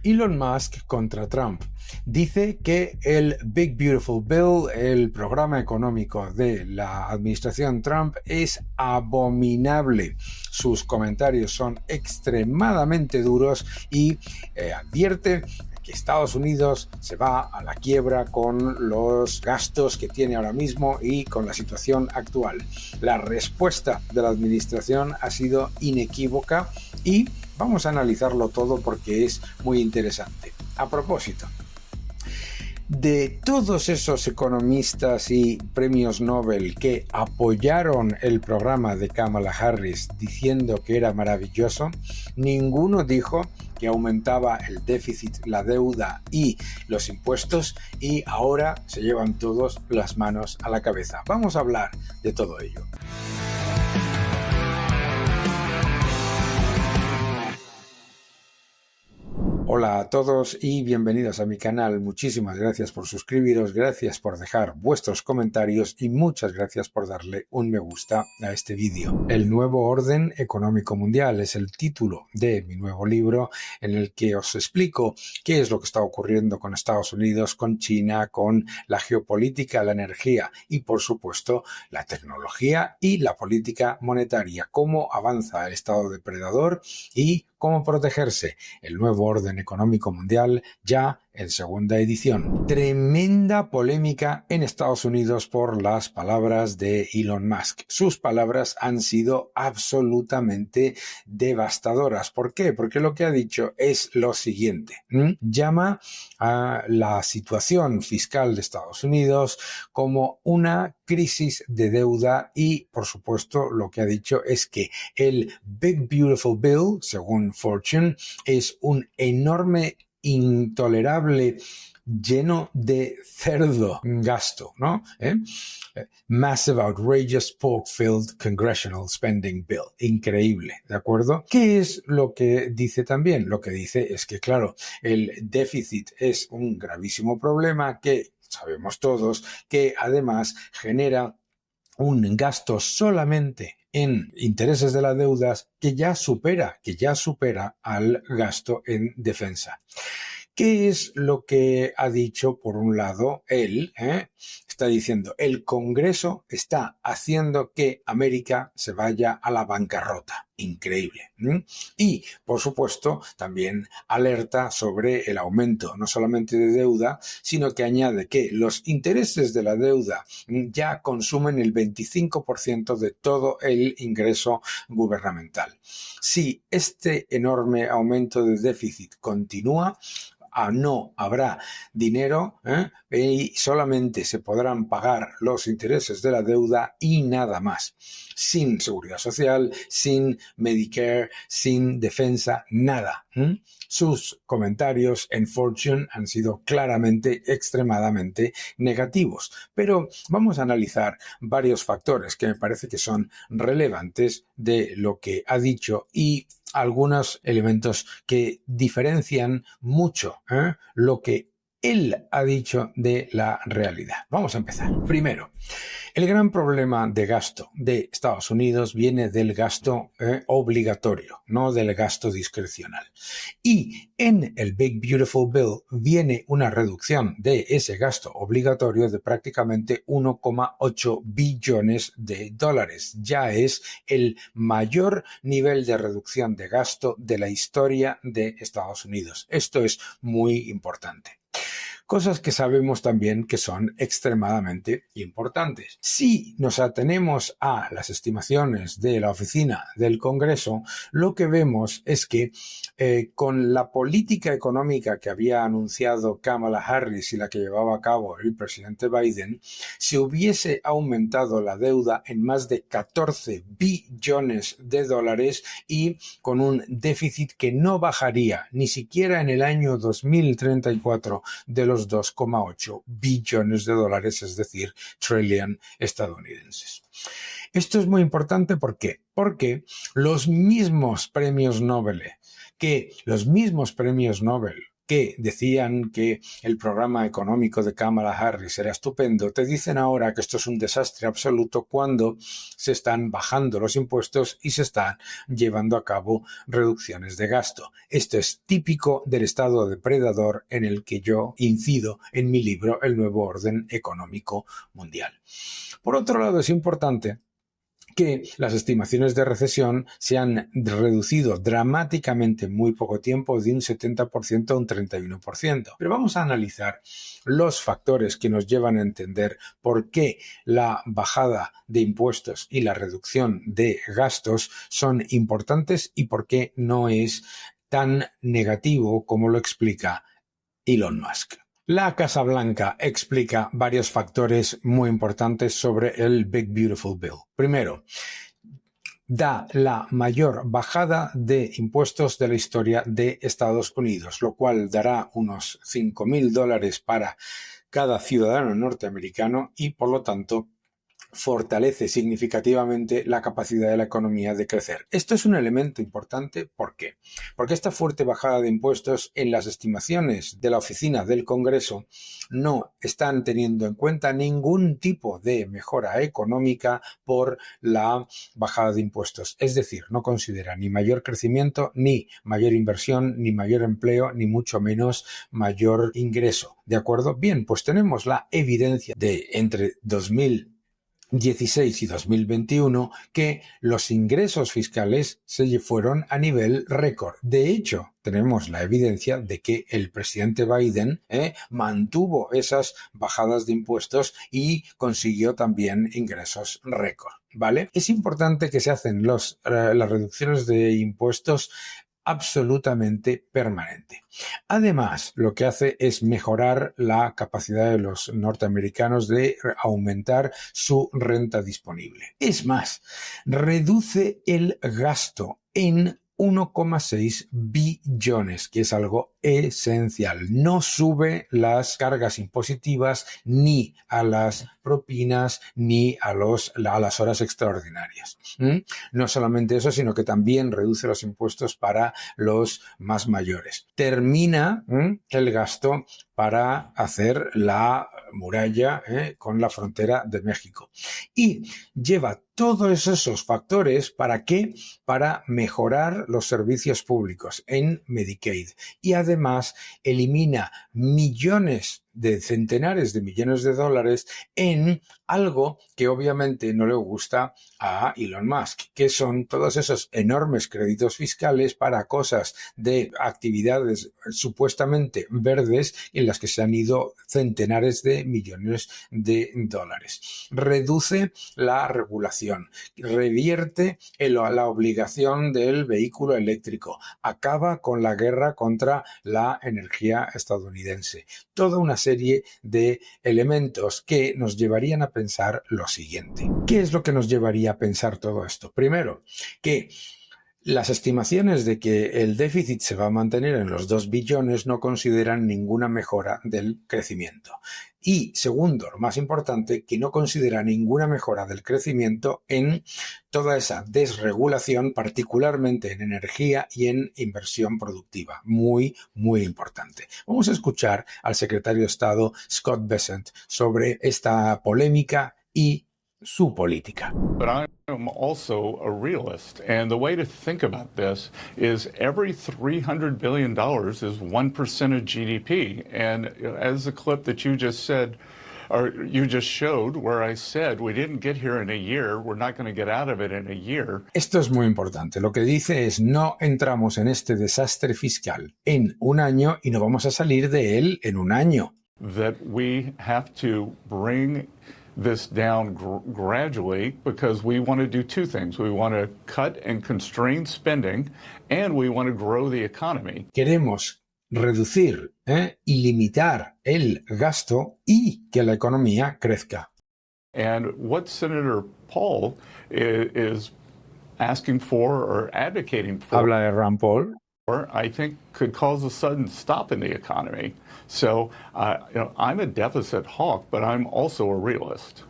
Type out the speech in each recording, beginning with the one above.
Elon Musk contra Trump. Dice que el Big Beautiful Bill, el programa económico de la administración Trump, es abominable. Sus comentarios son extremadamente duros y advierte que Estados Unidos se va a la quiebra con los gastos que tiene ahora mismo y con la situación actual. La respuesta de la administración ha sido inequívoca y vamos a analizarlo todo porque es muy interesante. A propósito, de todos esos economistas y premios Nobel que apoyaron el programa de Kamala Harris diciendo que era maravilloso, ninguno dijo que aumentaba el déficit, la deuda y los impuestos, y ahora se llevan todos las manos a la cabeza. Vamos a hablar de todo ello. Hola a todos y bienvenidos a mi canal. Muchísimas gracias por suscribiros, gracias por dejar vuestros comentarios y muchas gracias por darle un me gusta a este vídeo. El nuevo orden económico mundial es el título de mi nuevo libro en el que os explico qué es lo que está ocurriendo con Estados Unidos, con China, con la geopolítica, la energía y por supuesto la tecnología y la política monetaria, cómo avanza el estado depredador y cómo protegerse. El nuevo orden económico mundial ya en segunda edición. Tremenda polémica en Estados Unidos por las palabras de Elon Musk. Sus palabras han sido absolutamente devastadoras. ¿Por qué? Porque lo que ha dicho es lo siguiente. Llama a la situación fiscal de Estados Unidos como una crisis de deuda y, por supuesto, lo que ha dicho es que el Big Beautiful Bill, según Fortune, es un enorme, intolerable, lleno de cerdo gasto, ¿no? Massive, outrageous, pork-filled congressional spending bill. Increíble, ¿de acuerdo? ¿Qué es lo que dice también? Lo que dice es que, claro, el déficit es un gravísimo problema que sabemos todos que además genera un gasto solamente en intereses de las deudas que ya supera al gasto en defensa. ¿Qué es lo que ha dicho, por un lado, él? Está diciendo, el Congreso está haciendo que América se vaya a la bancarrota. Increíble. Y, por supuesto, también alerta sobre el aumento no solamente de deuda, sino que añade que los intereses de la deuda ya consumen el 25% de todo el ingreso gubernamental. Si este enorme aumento de déficit continúa, no habrá dinero y solamente se podrán pagar los intereses de la deuda y nada más. Sin seguridad social, sin Medicare, sin defensa, nada. Sus comentarios en Fortune han sido claramente, extremadamente negativos. Pero vamos a analizar varios factores que me parece que son relevantes de lo que ha dicho y algunos elementos que diferencian mucho lo que él ha dicho de la realidad. Vamos a empezar. Primero, el gran problema de gasto de Estados Unidos viene del gasto obligatorio, no del gasto discrecional. Y en el Big Beautiful Bill viene una reducción de ese gasto obligatorio de prácticamente 1,8 billones de dólares. Ya es el mayor nivel de reducción de gasto de la historia de Estados Unidos. Esto es muy importante. Cosas que sabemos también que son extremadamente importantes. Si nos atenemos a las estimaciones de la oficina del Congreso, lo que vemos es que con la política económica que había anunciado Kamala Harris y la que llevaba a cabo el presidente Biden, se hubiese aumentado la deuda en más de 14 billones de dólares y con un déficit que no bajaría ni siquiera en el año 2034 de los 2,8 billones de dólares, es decir, trillion estadounidenses. Esto es muy importante, ¿por qué? Porque los mismos premios Nobel que decían que el programa económico de Kamala Harris era estupendo, te dicen ahora que esto es un desastre absoluto cuando se están bajando los impuestos y se están llevando a cabo reducciones de gasto. Esto es típico del estado depredador en el que yo incido en mi libro El nuevo orden económico mundial. Por otro lado, es importante que las estimaciones de recesión se han reducido dramáticamente en muy poco tiempo, de un 70% a un 31%. Pero vamos a analizar los factores que nos llevan a entender por qué la bajada de impuestos y la reducción de gastos son importantes y por qué no es tan negativo como lo explica Elon Musk. La Casa Blanca explica varios factores muy importantes sobre el Big Beautiful Bill. Primero, da la mayor bajada de impuestos de la historia de Estados Unidos, lo cual dará unos $5.000 para cada ciudadano norteamericano y, por lo tanto, fortalece significativamente la capacidad de la economía de crecer. Esto es un elemento importante. ¿Por qué? Porque esta fuerte bajada de impuestos en las estimaciones de la oficina del Congreso no están teniendo en cuenta ningún tipo de mejora económica por la bajada de impuestos. Es decir, no considera ni mayor crecimiento, ni mayor inversión, ni mayor empleo, ni mucho menos mayor ingreso. ¿De acuerdo? Bien, pues tenemos la evidencia de entre 2016 y 2021 que los ingresos fiscales se fueron a nivel récord. De hecho, tenemos la evidencia de que el presidente Biden mantuvo esas bajadas de impuestos y consiguió también ingresos récord, ¿vale? Es importante que se hacen las reducciones de impuestos absolutamente permanente. Además, lo que hace es mejorar la capacidad de los norteamericanos de aumentar su renta disponible. Es más, reduce el gasto en 1,6 billones, que es algo esencial. No sube las cargas impositivas ni a las propinas ni a las horas extraordinarias. No solamente eso, sino que también reduce los impuestos para los más mayores. Termina el gasto para hacer la muralla con la frontera de México. Y lleva todos esos factores ¿para qué? Para mejorar los servicios públicos en Medicaid. Y además elimina centenares de millones de dólares en algo que obviamente no le gusta a Elon Musk, que son todos esos enormes créditos fiscales para cosas de actividades supuestamente verdes en las que se han ido centenares de millones de dólares. Reduce la regulación, revierte la obligación del vehículo eléctrico, acaba con la guerra contra la energía estadounidense. Toda una serie de elementos que nos llevarían a pensar lo siguiente. ¿Qué es lo que nos llevaría a pensar todo esto? Primero, que las estimaciones de que el déficit se va a mantener en los 2 billones no consideran ninguna mejora del crecimiento. Y segundo, lo más importante, que no considera ninguna mejora del crecimiento en toda esa desregulación, particularmente en energía y en inversión productiva. Muy, muy importante. Vamos a escuchar al secretario de Estado, Scott Bessent, sobre esta polémica y su política. But I'm also a realist, and the way to think about this is every $300 billion is 1% of GDP. And as the clip that you just said, or you just showed, where I said we didn't get here in a year, we're not going to get out of it in a year. Esto es muy importante. Lo que dice es no entramos en este desastre fiscal en un año y no vamos a salir de él en un año. That we have to bring this down gradually because we want to do two things. We want to cut and constrain spending, and we want to grow the economy. Queremos reducir y limitar el gasto y que la economía crezca. And what Senator Paul is asking for or advocating for, Habla de Rand Paul, I think could cause a sudden stop in the economy. So, I'm a deficit hawk, but I'm also a realist.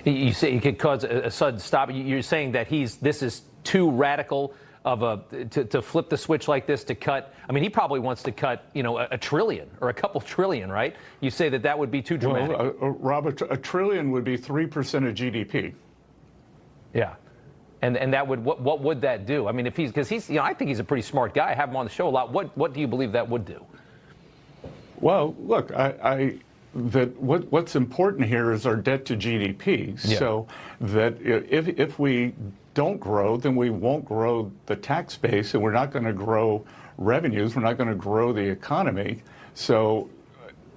You say it could cause a sudden stop. You're saying that this is too radical to flip the switch like this to cut? I mean, he probably wants to cut, a trillion or a couple trillion, right? You say that would be too dramatic. Well, Robert, a trillion would be 3% of GDP. Yeah. And that would, what would that do? I mean, because he's, I think he's a pretty smart guy. I have him on the show a lot. What do you believe that would do? Well, look, what's important here is our debt to GDP. Yeah. So that if we don't grow, then we won't grow the tax base, and we're not going to grow revenues. We're not going to grow the economy. So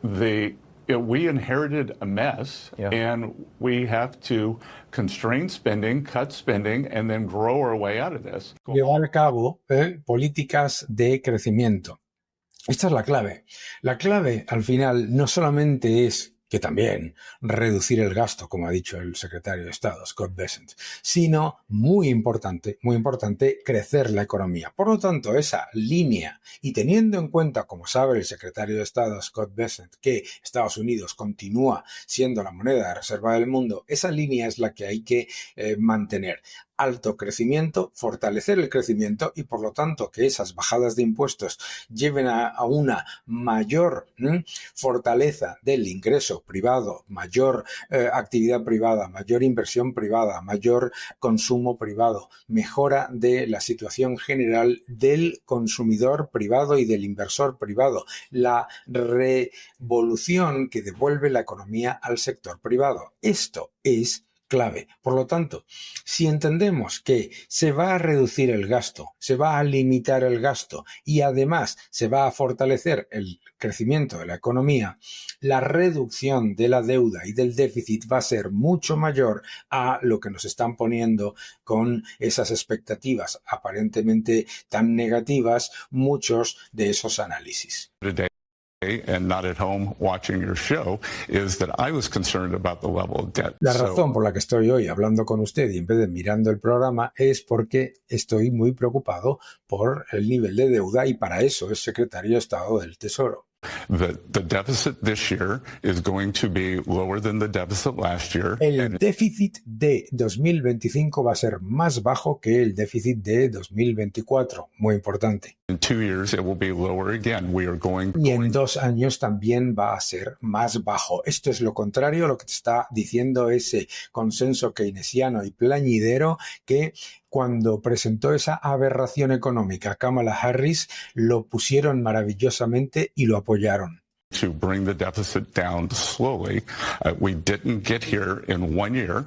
we inherited a mess, yeah, and we have to constrain spending, cut spending, and then grow our way out of this. Llevar a cabo políticas de crecimiento. Esta es la clave. La clave, al final, no solamente es que también reducir el gasto, como ha dicho el secretario de Estado, Scott Bessent, sino, muy importante, crecer la economía. Por lo tanto, esa línea, y teniendo en cuenta, como sabe el secretario de Estado, Scott Bessent, que Estados Unidos continúa siendo la moneda de reserva del mundo, esa línea es la que hay que mantener. Alto crecimiento, fortalecer el crecimiento y, por lo tanto, que esas bajadas de impuestos lleven a una mayor fortaleza del ingreso privado, mayor actividad privada, mayor inversión privada, mayor consumo privado, mejora de la situación general del consumidor privado y del inversor privado, la revolución que devuelve la economía al sector privado. Esto es clave. Por lo tanto, si entendemos que se va a reducir el gasto, se va a limitar el gasto y además se va a fortalecer el crecimiento de la economía, la reducción de la deuda y del déficit va a ser mucho mayor a lo que nos están poniendo con esas expectativas aparentemente tan negativas muchos de esos análisis. And not at home watching your show is that I was concerned about the level of debt. La razón por la que estoy hoy hablando con usted y en vez de mirando el programa es porque estoy muy preocupado por el nivel de deuda y para eso es secretario de Estado del Tesoro. The deficit this year is going to be lower than the deficit last year. El déficit de 2025 va a ser más bajo que el déficit de 2024. Muy importante. In 2 years it will be lower again. Y en 2 años también va a ser más bajo. Esto es lo contrario a lo que te está diciendo ese consenso keynesiano y plañidero que cuando presentó esa aberración económica Kamala Harris lo pusieron maravillosamente y lo apoyaron. To bring the deficit down slowly. We didn't get here in 1 year.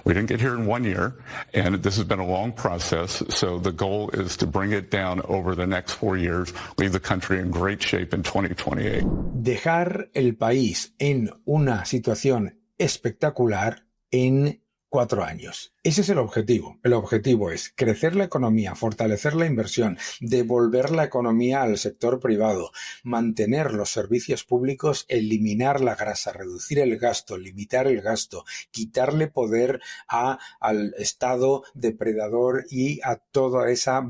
We didn't get here in 1 year, and this has been a long process. So the goal is to bring it down over the next 4 years, leave the country in great shape in 2028. Dejar el país en una situación espectacular en 4 años. Ese es el objetivo. El objetivo es crecer la economía, fortalecer la inversión, devolver la economía al sector privado, mantener los servicios públicos, eliminar la grasa, reducir el gasto, limitar el gasto, quitarle poder al Estado depredador y a toda esa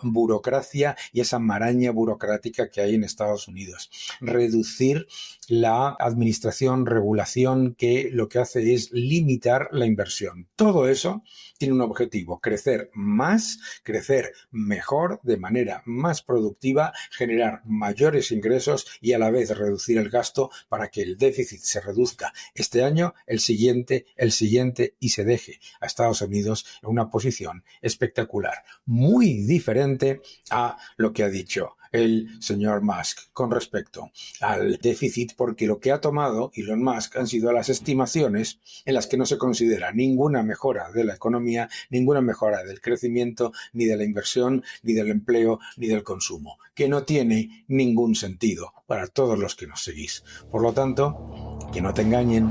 burocracia y esa maraña burocrática que hay en Estados Unidos. Reducir la administración, regulación que lo que hace es limitar la inversión. Todo eso tiene un objetivo, crecer más, crecer mejor, de manera más productiva, generar mayores ingresos y a la vez reducir el gasto para que el déficit se reduzca este año, el siguiente y se deje a Estados Unidos en una posición espectacular, muy diferente a lo que ha dicho el señor Musk con respecto al déficit, porque lo que ha tomado Elon Musk han sido las estimaciones en las que no se considera ninguna mejora de la economía, ninguna mejora del crecimiento, ni de la inversión, ni del empleo, ni del consumo, que no tiene ningún sentido para todos los que nos seguís. Por lo tanto, que no te engañen.